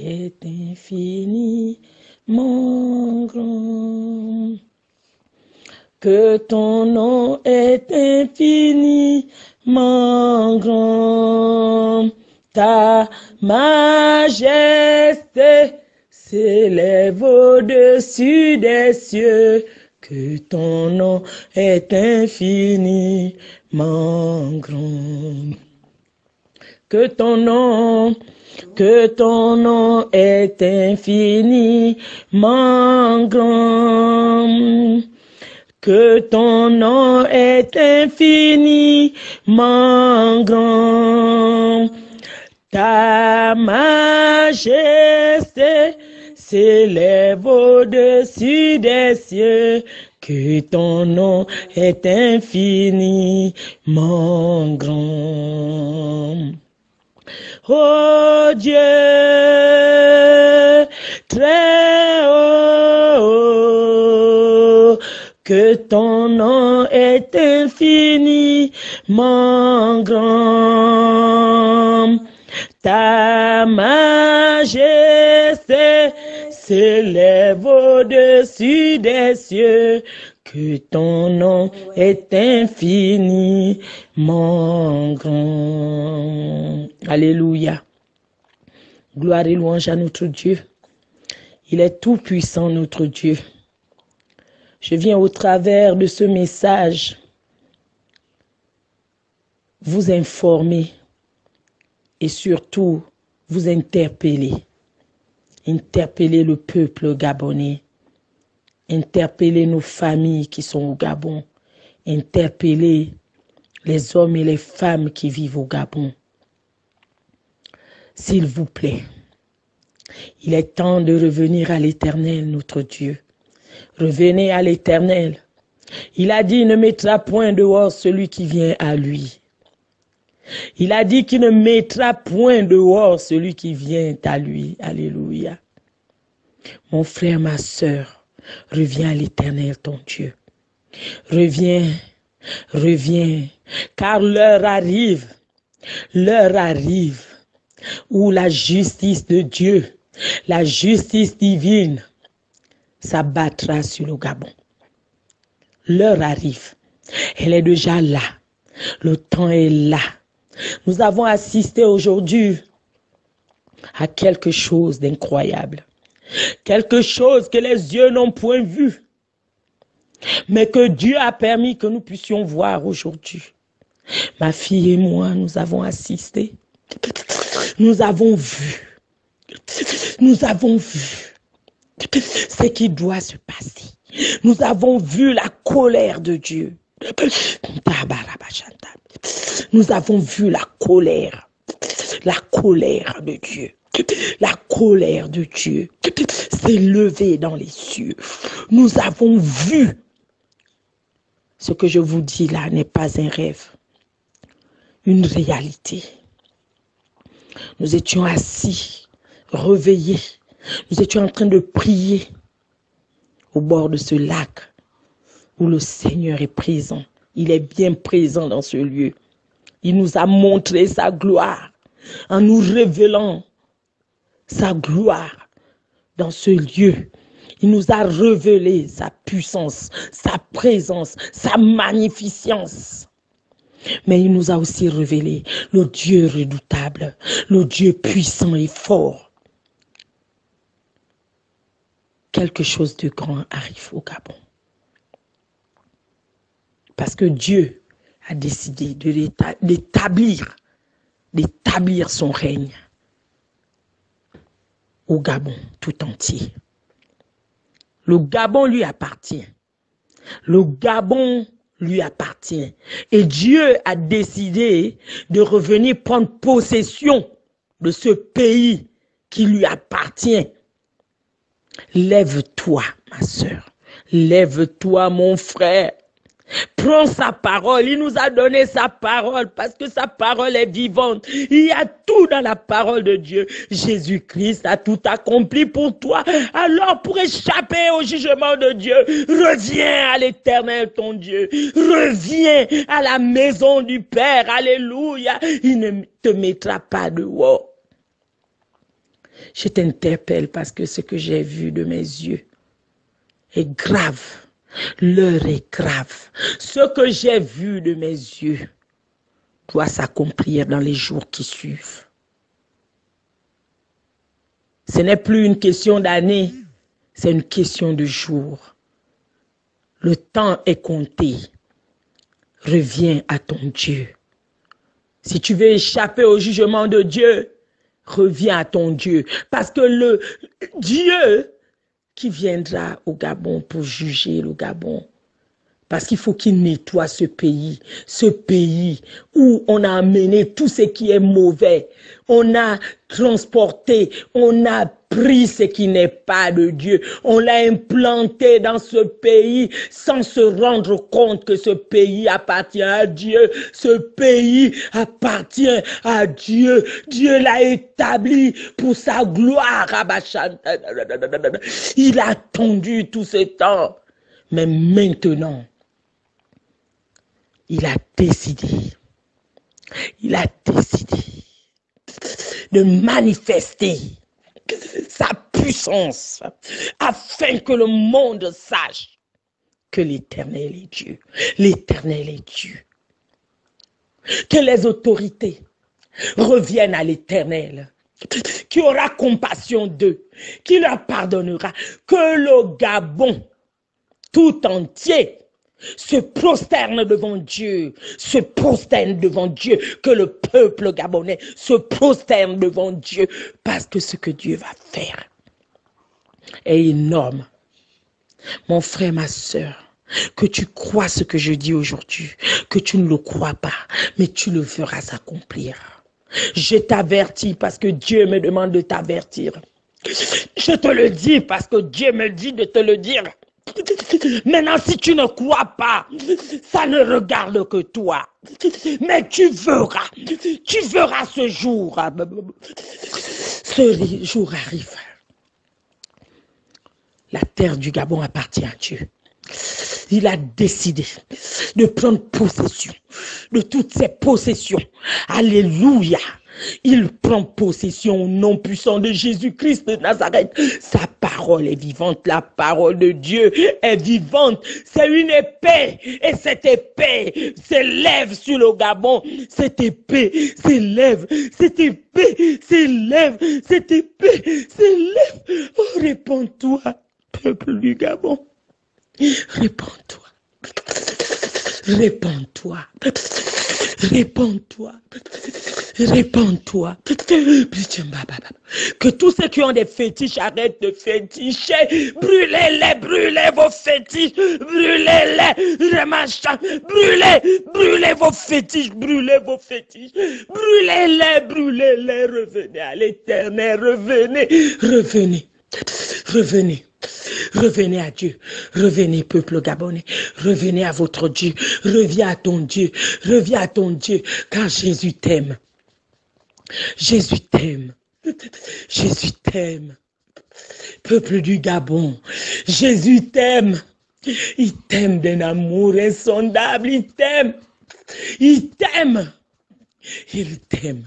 est infiniment grand. Que ton nom est infiniment grand. Ta majesté s'élève au-dessus des cieux. Que ton nom est infiniment grand. Que ton nom est infiniment grand. Que ton nom est infiniment grand. Ta majesté s'élève au-dessus des cieux. Que ton nom est infiniment grand. Oh Dieu, très haut, que ton nom est infiniment grand. Ta majesté s'élève au-dessus des cieux. Que ton nom est infiniment grand. Alléluia. Gloire et louange à notre Dieu. Il est tout puissant, notre Dieu. Je viens au travers de ce message vous informer et surtout vous interpeller. Interpeller le peuple gabonais. Interpeller nos familles qui sont au Gabon. Interpeller les hommes et les femmes qui vivent au Gabon. S'il vous plaît, il est temps de revenir à l'Éternel, notre Dieu. Revenez à l'Éternel. Il a dit, il ne mettra point dehors celui qui vient à lui. Il a dit qu'il ne mettra point dehors celui qui vient à lui. Alléluia. Mon frère, ma sœur, reviens à l'Éternel, ton Dieu. Reviens, reviens, car l'heure arrive où la justice de Dieu, la justice divine, s'abattra sur le Gabon. L'heure arrive, elle est déjà là, le temps est là. Nous avons assisté aujourd'hui à quelque chose d'incroyable. Quelque chose que les yeux n'ont point vu, mais que Dieu a permis que nous puissions voir aujourd'hui. Ma fille et moi, nous avons assisté. Nous avons vu ce qui doit se passer. Nous avons vu la colère de Dieu. Nous avons vu la colère de Dieu. La colère de Dieu s'est levée dans les cieux. Nous avons vu. Ce que je vous dis là n'est pas un rêve, une réalité. Nous étions assis, réveillés. Nous étions en train de prier au bord de ce lac où le Seigneur est présent. Il est bien présent dans ce lieu. Il nous a montré sa gloire en nous révélant sa gloire dans ce lieu. Il nous a révélé sa puissance, sa présence, sa magnificence. Mais il nous a aussi révélé le Dieu redoutable, le Dieu puissant et fort. Quelque chose de grand arrive au Gabon. Parce que Dieu a décidé d'établir son règne au Gabon tout entier. Le Gabon lui appartient. Le Gabon lui appartient. Et Dieu a décidé de revenir prendre possession de ce pays qui lui appartient. Lève-toi, ma sœur. Lève-toi, mon frère. Prends sa parole. Il nous a donné sa parole parce que sa parole est vivante. Il y a tout dans la parole de Dieu. Jésus-Christ a tout accompli pour toi. Alors pour échapper au jugement de Dieu, reviens à l'Éternel ton Dieu. Reviens à la maison du Père. Alléluia. Il ne te mettra pas dehors. Je t'interpelle parce que ce que j'ai vu de mes yeux est grave. L'heure est grave. Ce que j'ai vu de mes yeux doit s'accomplir dans les jours qui suivent. Ce n'est plus une question d'année, c'est une question de jours. Le temps est compté. Reviens à ton Dieu. Si tu veux échapper au jugement de Dieu, reviens à ton Dieu. Parce que le Dieu qui viendra au Gabon pour juger le Gabon, parce qu'il faut qu'il nettoie ce pays où on a amené tout ce qui est mauvais. On a transporté, on a pris ce qui n'est pas de Dieu. On l'a implanté dans ce pays sans se rendre compte que ce pays appartient à Dieu. Ce pays appartient à Dieu. Dieu l'a établi pour sa gloire. Il a attendu tout ce temps. Mais maintenant, il a décidé de manifester sa puissance afin que le monde sache que l'Éternel est Dieu. L'Éternel est Dieu. Que les autorités reviennent à l'Éternel, qui aura compassion d'eux, qui leur pardonnera, que le Gabon tout entier se prosterne devant Dieu, que le peuple gabonais se prosterne devant Dieu, parce que ce que Dieu va faire est énorme. Mon frère, ma sœur, que tu crois ce que je dis aujourd'hui, que tu ne le crois pas, mais tu le feras s'accomplir. Je t'avertis parce que Dieu me demande de t'avertir. Je te le dis parce que Dieu me dit de te le dire. Maintenant, si tu ne crois pas, ça ne regarde que toi. Mais tu verras ce jour. Ce jour arrive. La terre du Gabon appartient à Dieu. Il a décidé de prendre possession de toutes ses possessions. Alléluia. Il prend possession au nom puissant de Jésus-Christ de Nazareth. Sa parole est vivante. La parole de Dieu est vivante. C'est une épée. Et cette épée s'élève sur le Gabon. Cette épée s'élève. Cette épée s'élève. Cette épée s'élève. Oh, répands-toi, peuple du Gabon. Répands-toi. Répands-toi. Répands-toi. Répands-toi. Que tous ceux qui ont des fétiches arrêtent de féticher. Brûlez-les, brûlez vos fétiches. Brûlez-les, les machins. Brûlez vos fétiches. Brûlez vos fétiches. Brûlez-les, brûlez-les. Revenez à l'Éternel. Revenez. Revenez à Dieu. Revenez, peuple gabonais. Revenez à votre Dieu. Reviens à ton Dieu. Reviens à ton Dieu. Car Jésus t'aime. Jésus t'aime. Jésus t'aime. Peuple du Gabon. Jésus t'aime. Il t'aime d'un amour insondable. Il t'aime. Il t'aime. Il t'aime.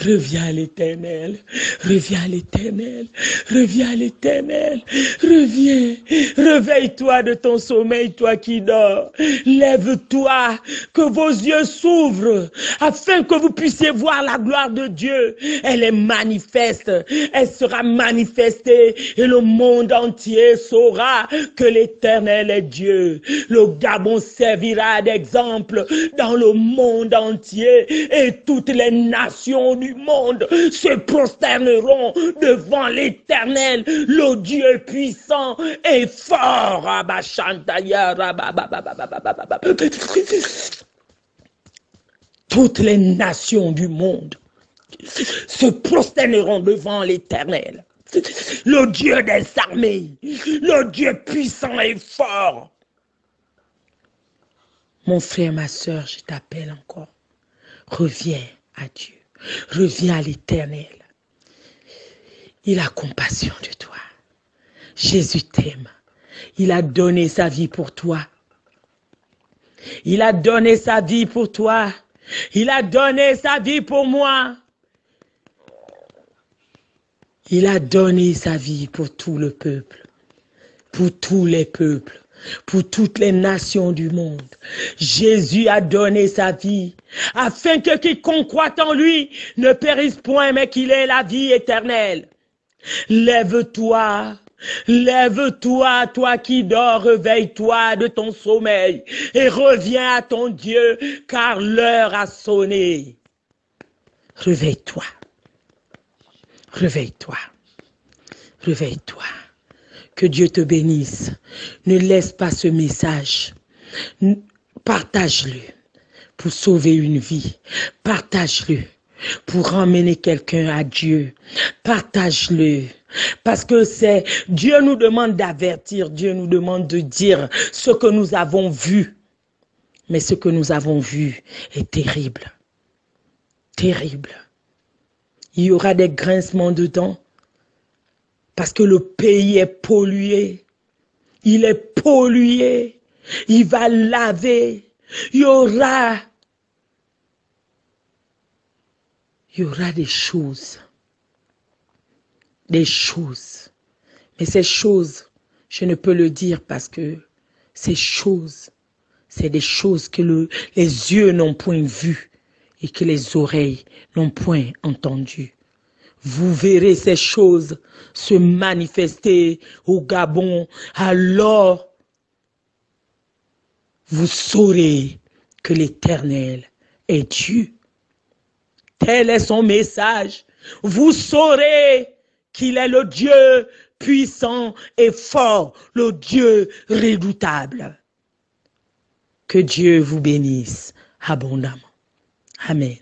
Reviens à l'Éternel, reviens à l'Éternel, reviens à l'Éternel, reviens, réveille-toi de ton sommeil, toi qui dors, lève-toi, que vos yeux s'ouvrent, afin que vous puissiez voir la gloire de Dieu. Elle est manifeste, elle sera manifestée, et le monde entier saura que l'Éternel est Dieu. Le Gabon servira d'exemple dans le monde entier, et toutes les nations du monde se prosterneront devant l'Éternel, le Dieu puissant et fort. Toutes les nations du monde se prosterneront devant l'Éternel, le Dieu des armées, le Dieu puissant et fort. Mon frère, ma soeur, je t'appelle encore. Reviens à Dieu. Reviens à l'Éternel. Il a compassion de toi. Jésus t'aime. Il a donné sa vie pour toi. Il a donné sa vie pour toi. Il a donné sa vie pour moi. Il a donné sa vie pour tout le peuple, pour tous les peuples, pour toutes les nations du monde. Jésus a donné sa vie afin que quiconque croit en lui ne périsse point, mais qu'il ait la vie éternelle. Lève-toi, lève-toi, toi qui dors, réveille-toi de ton sommeil et reviens à ton Dieu, car l'heure a sonné. Réveille-toi, réveille-toi, réveille-toi. Que Dieu te bénisse. Ne laisse pas ce message. Partage-le pour sauver une vie. Partage-le pour emmener quelqu'un à Dieu. Partage-le. Parce que Dieu nous demande d'avertir, Dieu nous demande de dire ce que nous avons vu. Mais ce que nous avons vu est terrible. Terrible. Il y aura des grincements de dents. Parce que le pays est pollué. Il est pollué. Il va laver. Il y aura des choses. Des choses. Mais ces choses, je ne peux le dire parce que ces choses, c'est des choses que les yeux n'ont point vues et que les oreilles n'ont point entendues. Vous verrez ces choses se manifester au Gabon, alors vous saurez que l'Éternel est Dieu. Tel est son message. Vous saurez qu'il est le Dieu puissant et fort, le Dieu redoutable. Que Dieu vous bénisse abondamment. Amen.